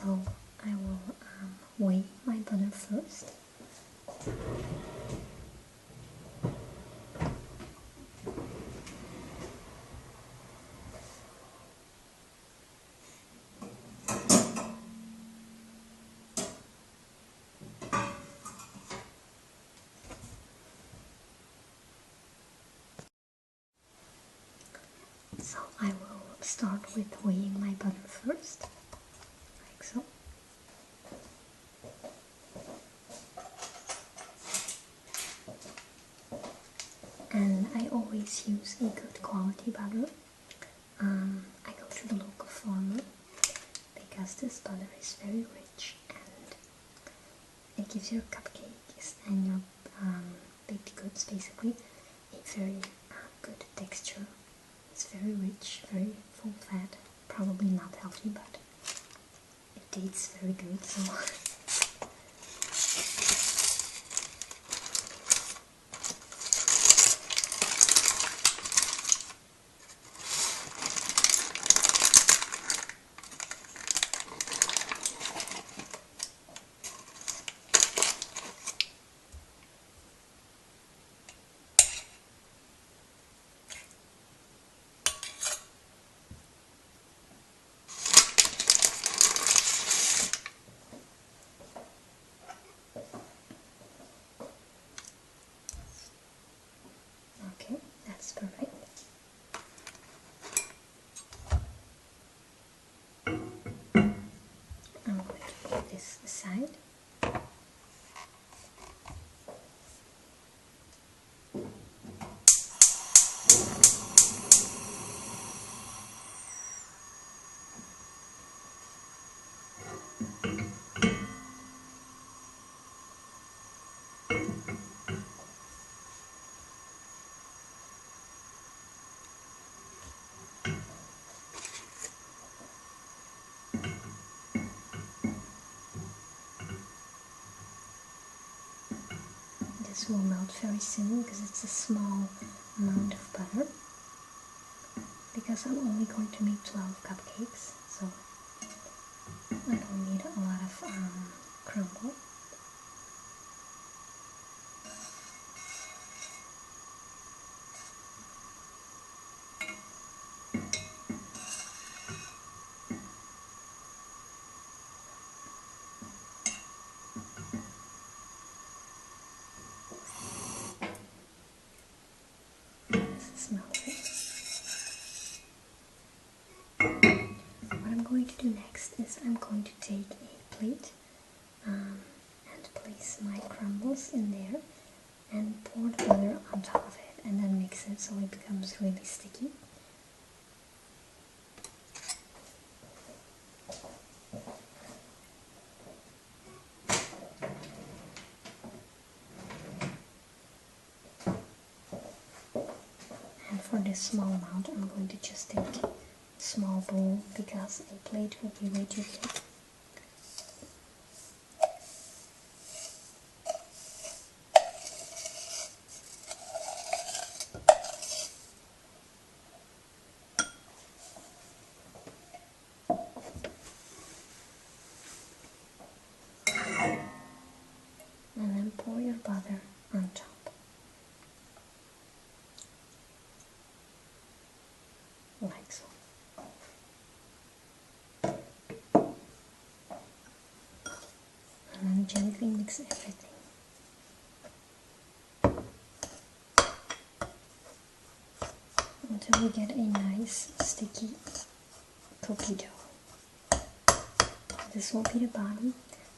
So I will weigh my butter first. So I will start with weighing my butter first, like so. And I always use a good quality butter. I go to the local farmer because this butter is very rich and it gives your cupcakes and your baked goods basically a very good texture. It's very rich, very full fat, probably not healthy, but it tastes very good, so okay, that's perfect. I'm going to put this aside. This will melt very soon because it's a small amount of butter. Because I'm only going to make 12 cupcakes, so I don't need a lot of crumble. Smell it. What I'm going to do next is I'm going to take a plate and place my crumbles in there and pour the butter on top of it and then mix it so it becomes really sticky. And for this small amount I'm going to just take a small bowl because a plate will be way too big. And then pour your butter on top. Like so. And then gently mix everything. Until we get a nice sticky cookie dough. This will be the bottom,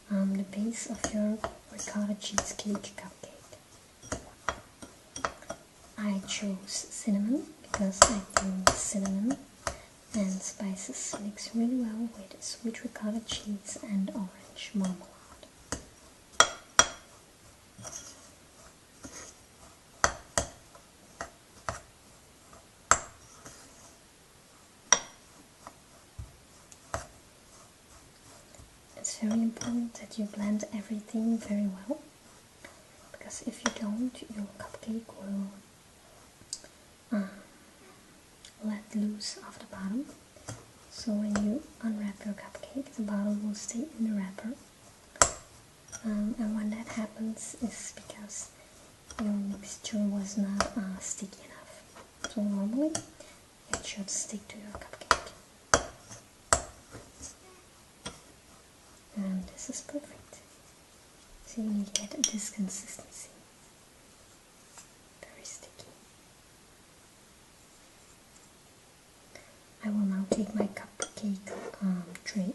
the base of your ricotta cheesecake cupcake. I chose cinnamon because I think cinnamon and spices mix really well with sweet ricotta cheese and orange marmalade. It's very important that you blend everything very well, because if you don't, your cupcake will let loose off the bottom So when you unwrap your cupcake, the bottom will stay in the wrapper. And when that happens, is because your mixture was not sticky enough. So normally, it should stick to your cupcake. And this is perfect. So you get this consistency. Very sticky. I will now take my cupcake tray.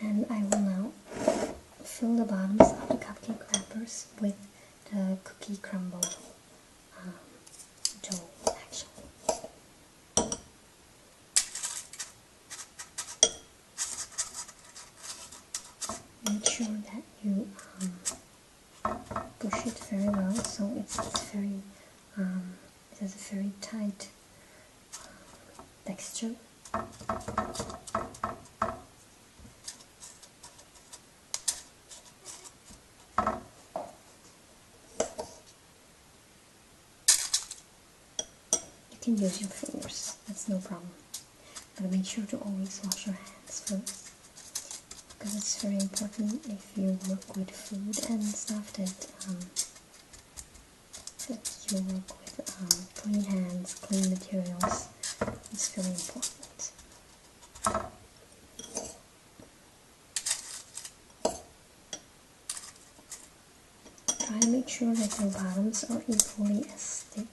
And I will now fill the bottoms of the cupcake wrappers with the cookie crumble dough, actually. Make sure that you push it very well, so it's very, it has a very tight texture. You can use your fingers, that's no problem. But make sure to always wash your hands first, because it's very important if you work with food and stuff that you work with clean hands, clean materials. It's very important. Try to make sure that your bottoms are equally as thick,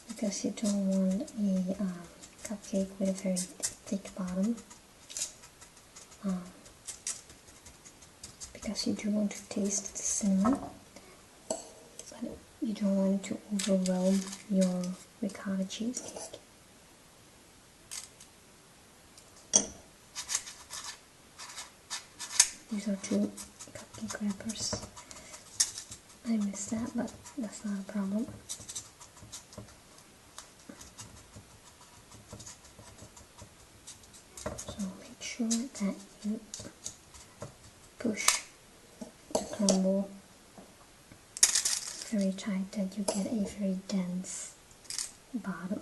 because you don't want a cupcake with a very thick bottom, because you do want to taste the cinnamon, but you don't want to overwhelm your ricotta cheesecake. These are 2 cupcake wrappers. I missed that, but that's not a problem. So make sure that you push the crumble very tight, that you get a very dense bottom.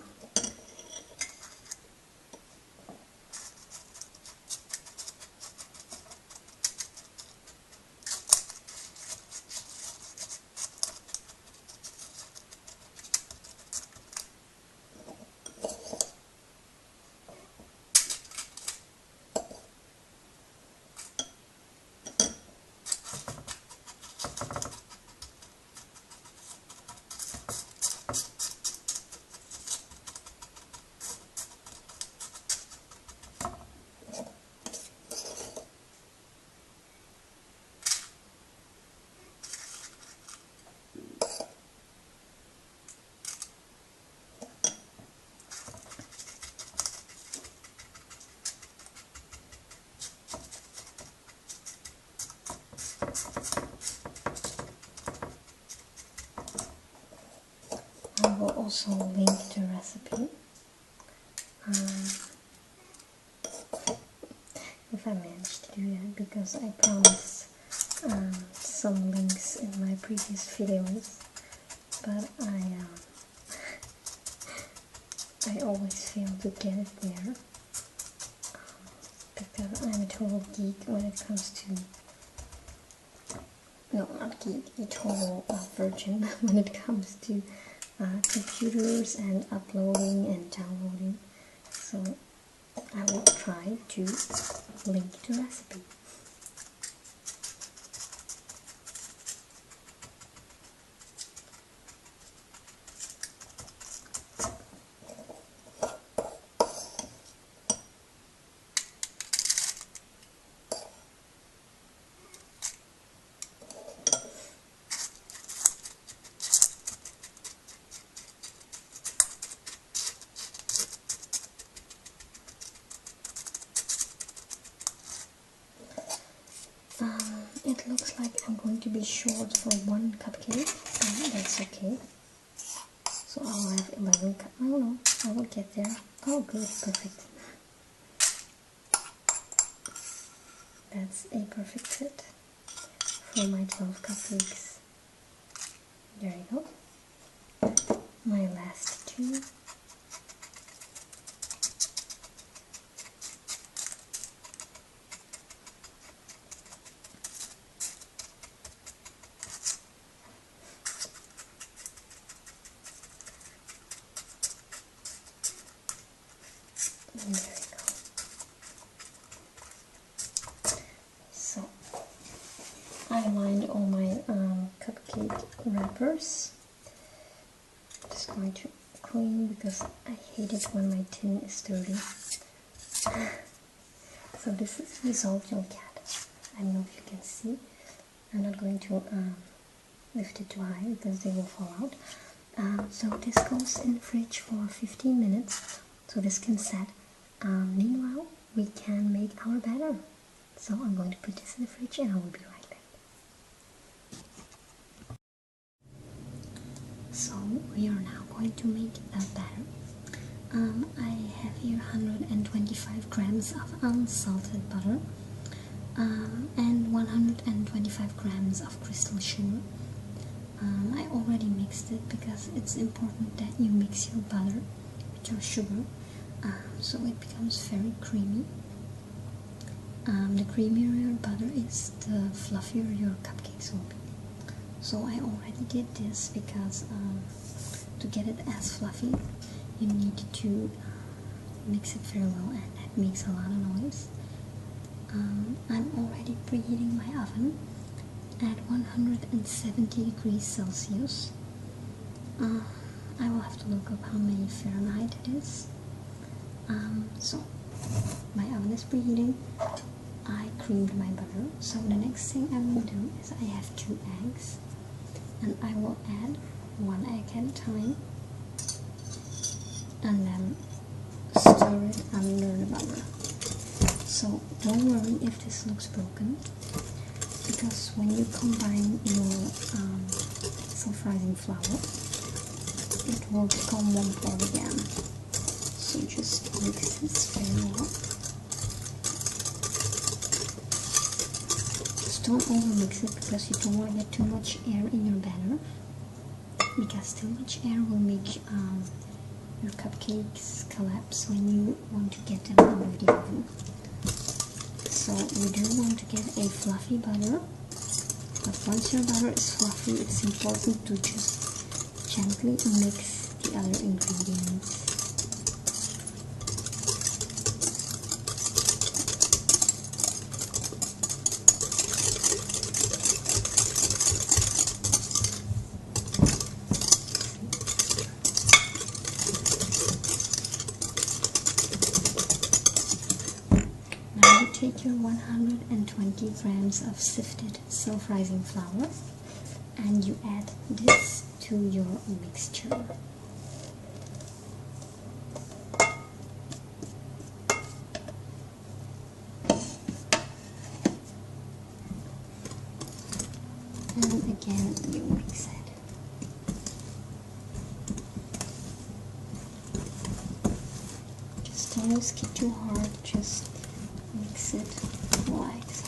I will also link the recipe if I manage to do that, because I promised some links in my previous videos, but I always fail to get it there, because I'm a total geek when it comes to, no, not geek, a total virgin when it comes to computers and uploading and downloading. So I will try to link the recipe. It looks like I'm going to be short for 1 cupcake, but that's okay. So I'll have 11 cups. I don't know, I will get there. Oh good, perfect. That's a perfect set for my 12 cupcakes. There you go. My last two. And there we go. So I lined all my cupcake wrappers. Just going to clean because I hate it when my tin is dirty. So this is the result you'll get. I don't know if you can see. I'm not going to lift it too high because they will fall out. So this goes in the fridge for 15 minutes, so this can set. Meanwhile, we can make our batter. So I'm going to put this in the fridge and I will be right back. So we are now going to make a batter. I have here 125 grams of unsalted butter and 125 grams of crystal sugar. I already mixed it because it's important that you mix your butter with your sugar so it becomes very creamy. The creamier your butter is, the fluffier your cupcakes will be. So I already did this because to get it as fluffy you need to mix it very well, and that makes a lot of noise. I'm already preheating my oven at 170 degrees Celsius. I will have to look up how many Fahrenheit it is. So my oven is preheating. I creamed my butter. So the next thing I will do is I have 2 eggs, and I will add 1 egg at a time, and then stir it under the butter. So don't worry if this looks broken, because when you combine your self-rising flour, it will become one part again. So just mix this very well. Just don't overmix it because you don't want to get too much air in your batter, because too much air will make your cupcakes collapse when you want to get them out of the oven. So we do want to get a fluffy butter, but once your butter is fluffy, it's important to just gently mix the other ingredients. Take your 120 grams of sifted self-rising flour and you add this to your mixture. And again you mix it. Just don't whisk it too hard, just mix it like so.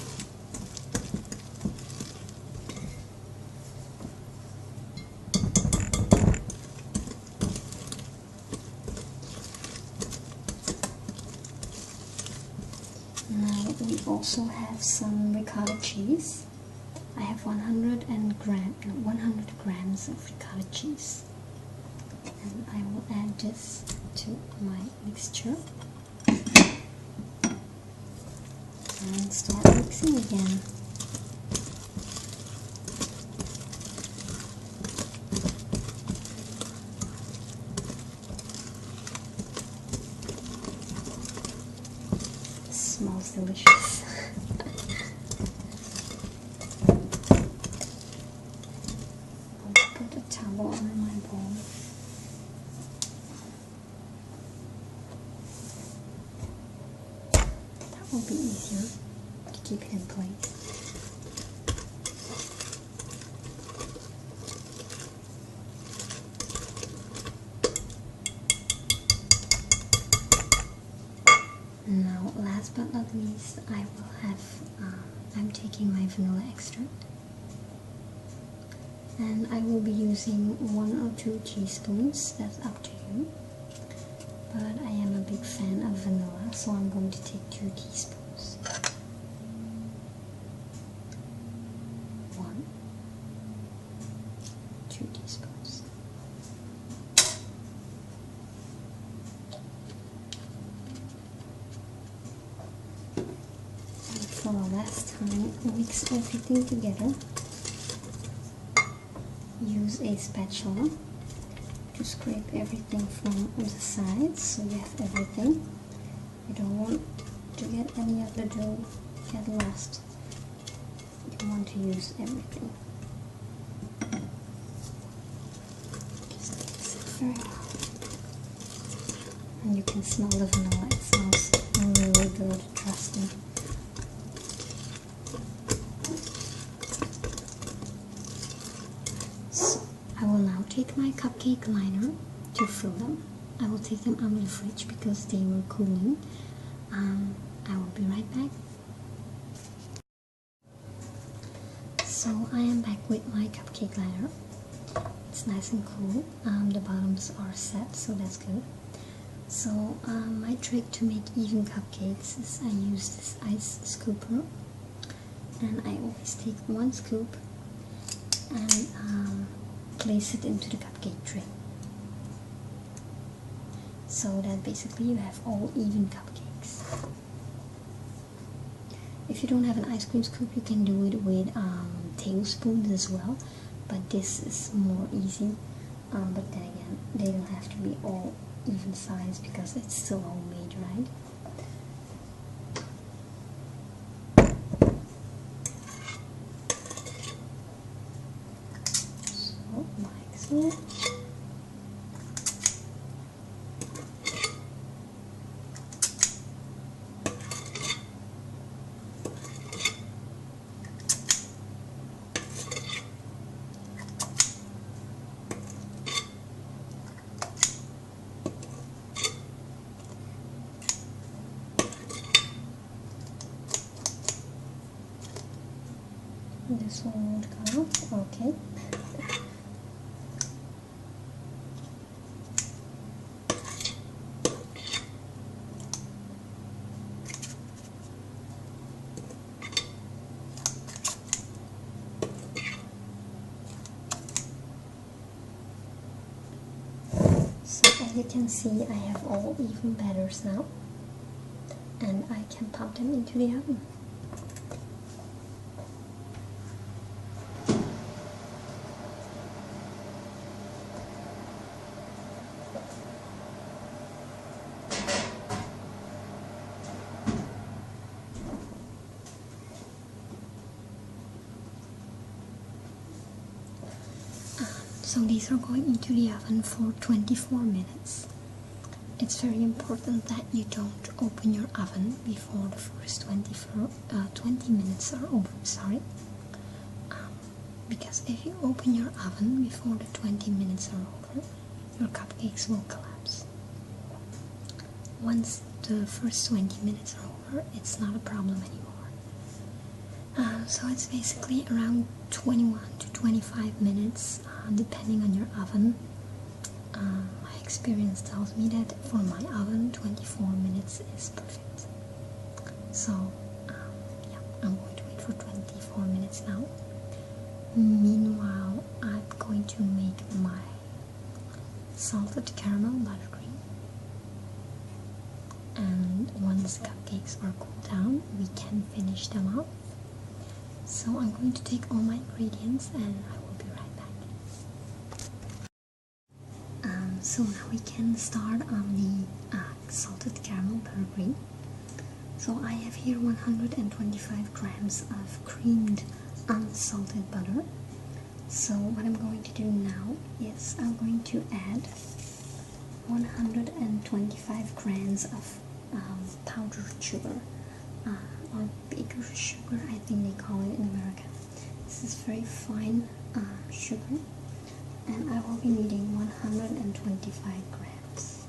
Now we also have some ricotta cheese. I have 100 grams of ricotta cheese, and I will add this to my mixture. And start mixing again. It smells delicious. I'll put a towel on my bowl. That will be easier to keep it in place. last but not least, I'm taking my vanilla extract, and I will be using 1 or 2 teaspoons, that's up to you, but I am a big fan of vanilla, so I'm going to take 2 teaspoons. 1, 2 teaspoons. For the last time, mix everything together. Use a spatula to scrape everything from the sides so you have everything. You don't want to get any of the dough get lost. You want to use everything. Just mix it very well. And you can smell the vanilla, it smells really good, trust me. I will now take my cupcake liner to fill them. I will take them out of the fridge because they were cooling. I will be right back. So I am back with my cupcake liner. It's nice and cool. The bottoms are set, so that's good. So my trick to make even cupcakes is I use this ice scooper, and I always take 1 scoop and place it into the cupcake tray, so that basically you have all even cupcakes. If you don't have an ice cream scoop, you can do it with tablespoons as well, but this is more easy. But then again, they don't have to be all even size because it's still homemade, right? So like so. This one won't come out, okay. So as you can see, I have all even batters now, and I can pop them into the oven. So these are going into the oven for 24 minutes. It's very important that you don't open your oven before the first 20 minutes are over, because if you open your oven before the 20 minutes are over, your cupcakes will collapse. Once the first 20 minutes are over, it's not a problem anymore. So it's basically around 21 to 25 minutes, depending on your oven. My experience tells me that for my oven, 24 minutes is perfect. So yeah, I'm going to wait for 24 minutes now. Meanwhile, I'm going to make my salted caramel buttercream. And once the cupcakes are cooled down, we can finish them off. So I'm going to take all my ingredients and I will be right back. So now we can start on the salted caramel buttercream. So I have here 125 grams of creamed unsalted butter. So what I'm going to do now is I'm going to add 125 grams of powdered sugar, or baker's sugar, I think they call it in America. This is very fine sugar, and I will be needing 125 grams.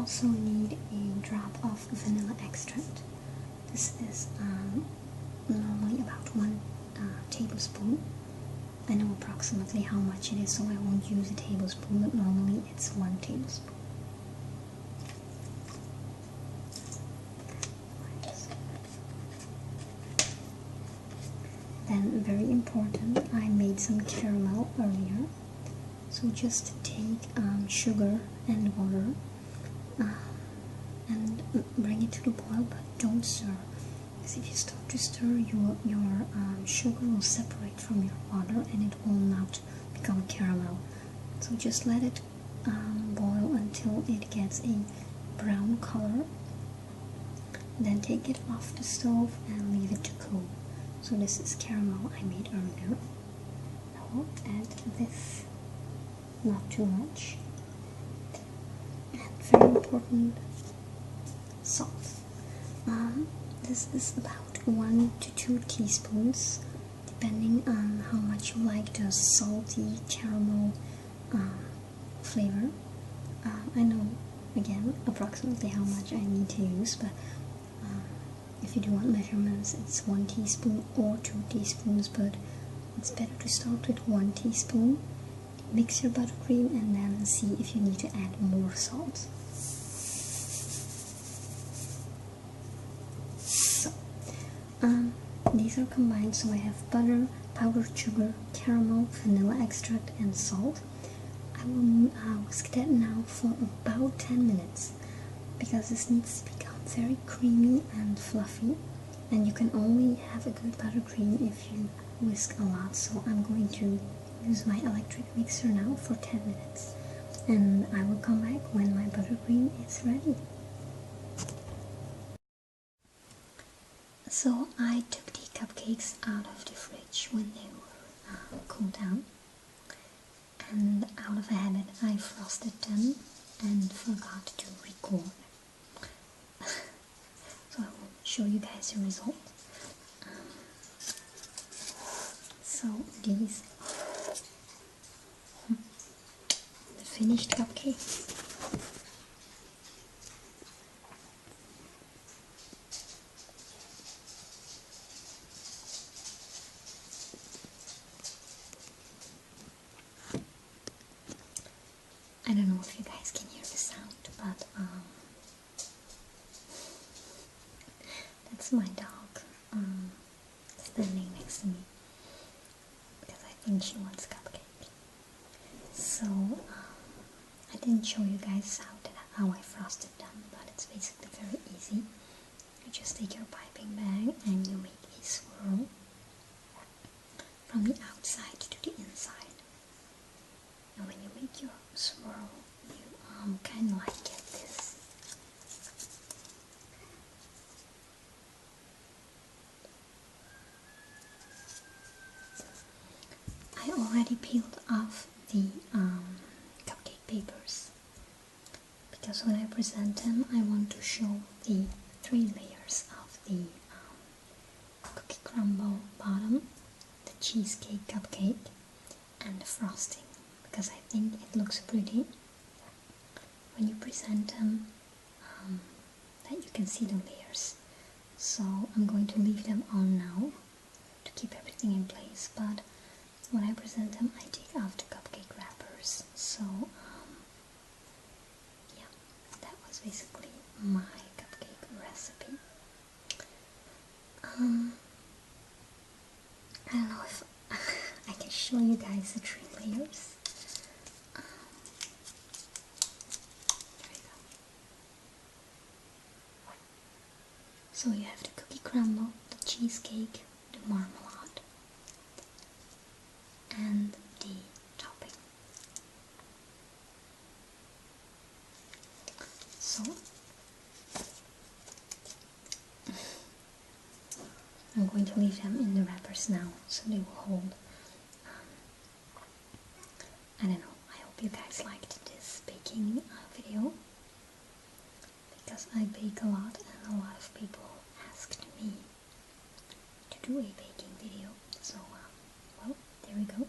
also need a drop of vanilla extract. This is normally about 1 tablespoon. I know approximately how much it is, so I won't use a tablespoon, but normally it's 1 tablespoon. Then, very important, I made some caramel earlier. So just take sugar and water and bring it to the boil, but don't stir. Because if you start to stir, your sugar will separate from your water and it will not become caramel. So just let it boil until it gets a brown color. Then take it off the stove and leave it to cool. So this is caramel I made earlier. Now I'll add this, not too much. And very important, salt. This is about 1 to 2 teaspoons, depending on how much you like the salty caramel flavor. I know, again, approximately how much I need to use, but if you do want measurements, it's 1 teaspoon or 2 teaspoons, but it's better to start with 1 teaspoon. Mix your buttercream and then see if you need to add more salt. So, these are combined, so I have butter, powdered sugar, caramel, vanilla extract, and salt. I will whisk that now for about 10 minutes, because this needs to become very creamy and fluffy, and you can only have a good buttercream if you whisk a lot. So I'm going to use my electric mixer now for 10 minutes, and I will come back when my buttercream is ready. So I took the cupcakes out of the fridge when they were cooled down, and out of habit I frosted them and forgot to record. So I will show you guys the result. So these are the finished cupcakes. I don't know if you guys can hear the sound, but that's my dog standing next to me, because I think she wants cupcake. So I didn't show you guys how I frosted them, but it's basically very easy. You just take your piping bag and you make a swirl from the outside to the inside. And when you make your swirl, you kind of like get this. I already peeled off the cupcake papers, because when I present them I want to show the 3 layers of the cookie crumble bottom, the cheesecake cupcake, and the frosting, because I think it looks pretty when you present them, that you can see the layers. So I'm going to leave them on now to keep everything in place, but when I present them I take off the cupcake wrappers. So yeah, that was basically my cupcake recipe. I don't know if I can show you guys the 3 layers. So you have the cookie crumble, the cheesecake, the marmalade, and the topping. So I'm going to leave them in the wrappers now, so they will hold. I don't know, I hope you guys liked this baking video, because I bake a lot and a lot of people asked me to do a baking video. So, well, there we go.